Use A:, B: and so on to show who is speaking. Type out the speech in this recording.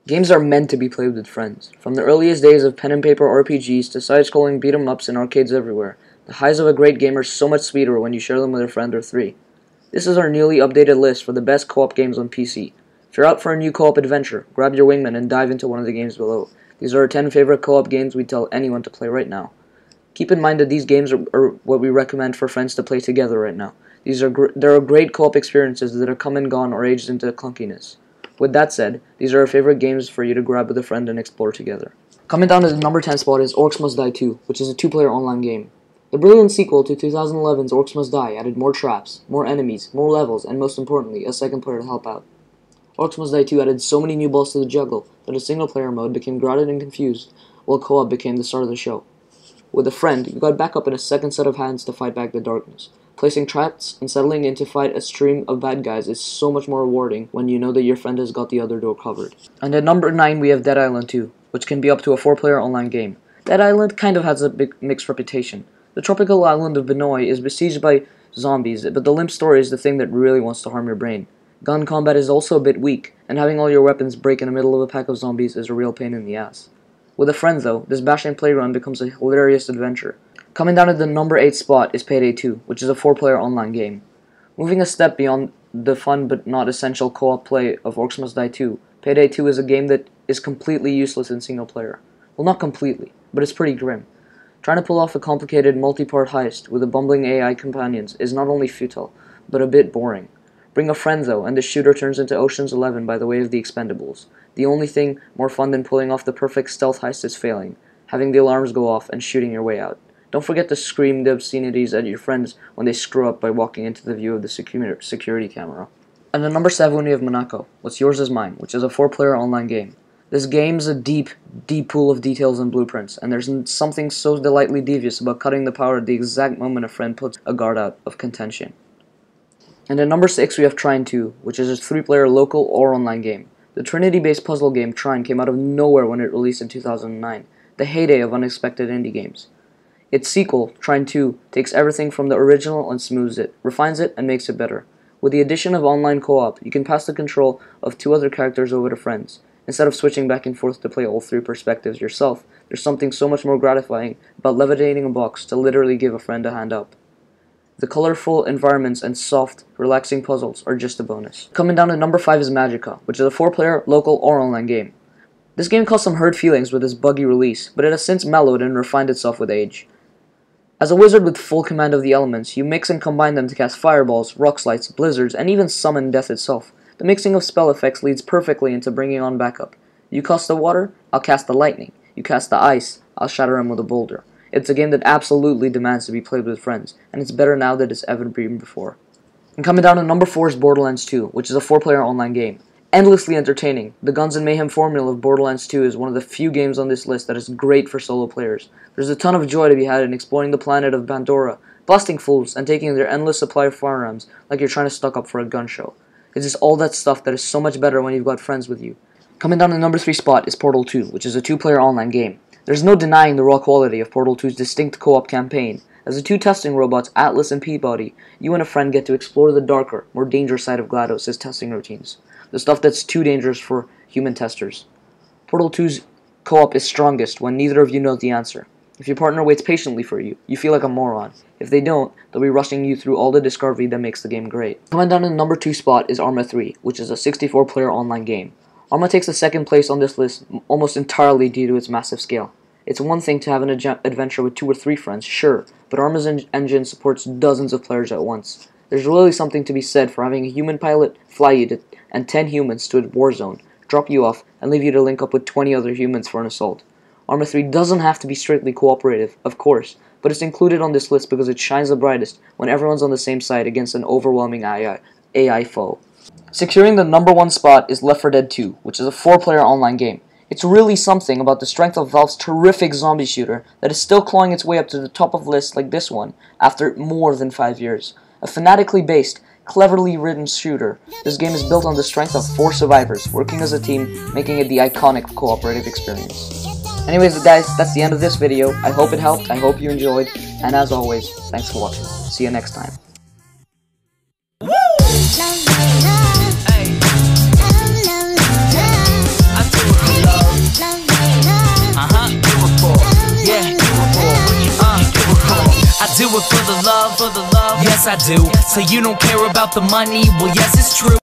A: Games are meant to be played with friends. From the earliest days of pen and paper RPGs to side-scrolling beat-em-ups in arcades everywhere, the highs of a great game are so much sweeter when you share them with a friend or three. This is our newly updated list for the best co-op games on PC. If you're out for a new co-op adventure, grab your wingman and dive into one of the games below. These are our 10 favorite co-op games we'd tell anyone to play right now. Keep in mind that these games are what we recommend for friends to play together right now. There are great co-op experiences that are come and gone or aged into clunkiness. With that said, these are our favorite games for you to grab with a friend and explore together. Coming down to the number 10 spot is Orcs Must Die 2, which is a 2-player online game. The brilliant sequel to 2011's Orcs Must Die added more traps, more enemies, more levels, and most importantly, a second player to help out. Orcs Must Die 2 added so many new balls to the juggle that a single-player mode became crowded and confused, while co-op became the star of the show. With a friend, you got back up in a second set of hands to fight back the darkness. Placing traps and settling in to fight a stream of bad guys is so much more rewarding when you know that your friend has got the other door covered. And at number 9 we have Dead Island 2, which can be up to a 4-player online game. Dead Island kind of has a big mixed reputation. The tropical island of Benoi is besieged by zombies, but the limp story is the thing that really wants to harm your brain. Gun combat is also a bit weak, and having all your weapons break in the middle of a pack of zombies is a real pain in the ass. With a friend though, this bashing playground becomes a hilarious adventure. Coming down to the number 8 spot is Payday 2, which is a 4-player online game. Moving a step beyond the fun but not essential co-op play of Orcs Must Die 2, Payday 2 is a game that is completely useless in single player. Well, not completely, but it's pretty grim. Trying to pull off a complicated multi-part heist with a bumbling AI companions is not only futile, but a bit boring. Bring a friend though, and the shooter turns into Ocean's 11 by the way of the Expendables. The only thing more fun than pulling off the perfect stealth heist is failing, having the alarms go off and shooting your way out. Don't forget to scream the obscenities at your friends when they screw up by walking into the view of the security camera. And at number 7 we have Minako, What's Yours Is Mine, which is a 4-player online game. This game's a deep pool of details and blueprints, and there's something so delightfully devious about cutting the power at the exact moment a friend puts a guard out of contention. And at number 6 we have Trine 2, which is a 3-player local or online game. The Trinity-based puzzle game Trine came out of nowhere when it released in 2009, the heyday of unexpected indie games. Its sequel, Trine 2, takes everything from the original and smooths it, refines it, and makes it better. With the addition of online co-op, you can pass the control of 2 other characters over to friends. Instead of switching back and forth to play all 3 perspectives yourself, there's something so much more gratifying about levitating a box to literally give a friend a hand up. The colorful environments and soft, relaxing puzzles are just a bonus. Coming down to number 5 is Magica, which is a 4-player, local, or online game. This game caused some hurt feelings with its buggy release, but it has since mellowed and refined itself with age. As a wizard with full command of the elements, you mix and combine them to cast fireballs, rock slides, blizzards, and even summon death itself. The mixing of spell effects leads perfectly into bringing on backup. You cast the water, I'll cast the lightning. You cast the ice, I'll shatter him with a boulder. It's a game that absolutely demands to be played with friends, and it's better now than it's ever been before. And coming down to number 4 is Borderlands 2, which is a 4-player online game. Endlessly entertaining, the Guns and Mayhem formula of Borderlands 2 is one of the few games on this list that is great for solo players. There's a ton of joy to be had in exploring the planet of Pandora, blasting fools, and taking their endless supply of firearms like you're trying to stock up for a gun show. It's just all that stuff that is so much better when you've got friends with you. Coming down to the number 3 spot is Portal 2, which is a 2-player online game. There's no denying the raw quality of Portal 2's distinct co-op campaign. As the 2 testing robots, Atlas and Peabody, you and a friend get to explore the darker, more dangerous side of GLaDOS' testing routines. The stuff that's too dangerous for human testers. Portal 2's co-op is strongest when neither of you knows the answer. If your partner waits patiently for you, you feel like a moron. If they don't, they'll be rushing you through all the discovery that makes the game great. Coming down to the number 2 spot is Arma 3, which is a 64-player online game. Arma takes the 2nd place on this list almost entirely due to its massive scale. It's one thing to have an adventure with 2 or 3 friends, sure, but Arma's engine supports dozens of players at once. There's really something to be said for having a human pilot fly you and 10 humans to a war zone, drop you off, and leave you to link up with 20 other humans for an assault. Arma 3 doesn't have to be strictly cooperative, of course, but it's included on this list because it shines the brightest when everyone's on the same side against an overwhelming AI foe. Securing the number 1 spot is Left 4 Dead 2, which is a 4-player online game. It's really something about the strength of Valve's terrific zombie shooter that is still clawing its way up to the top of lists like this one after more than 5 years. A fanatically based, cleverly written shooter, this game is built on the strength of 4 survivors working as a team, making it the iconic cooperative experience. Anyways guys, that's the end of this video. I hope it helped, I hope you enjoyed, and as always, thanks for watching. See you next time.
B: I do it for the love, yes I do. So you don't care about the money, well yes it's true.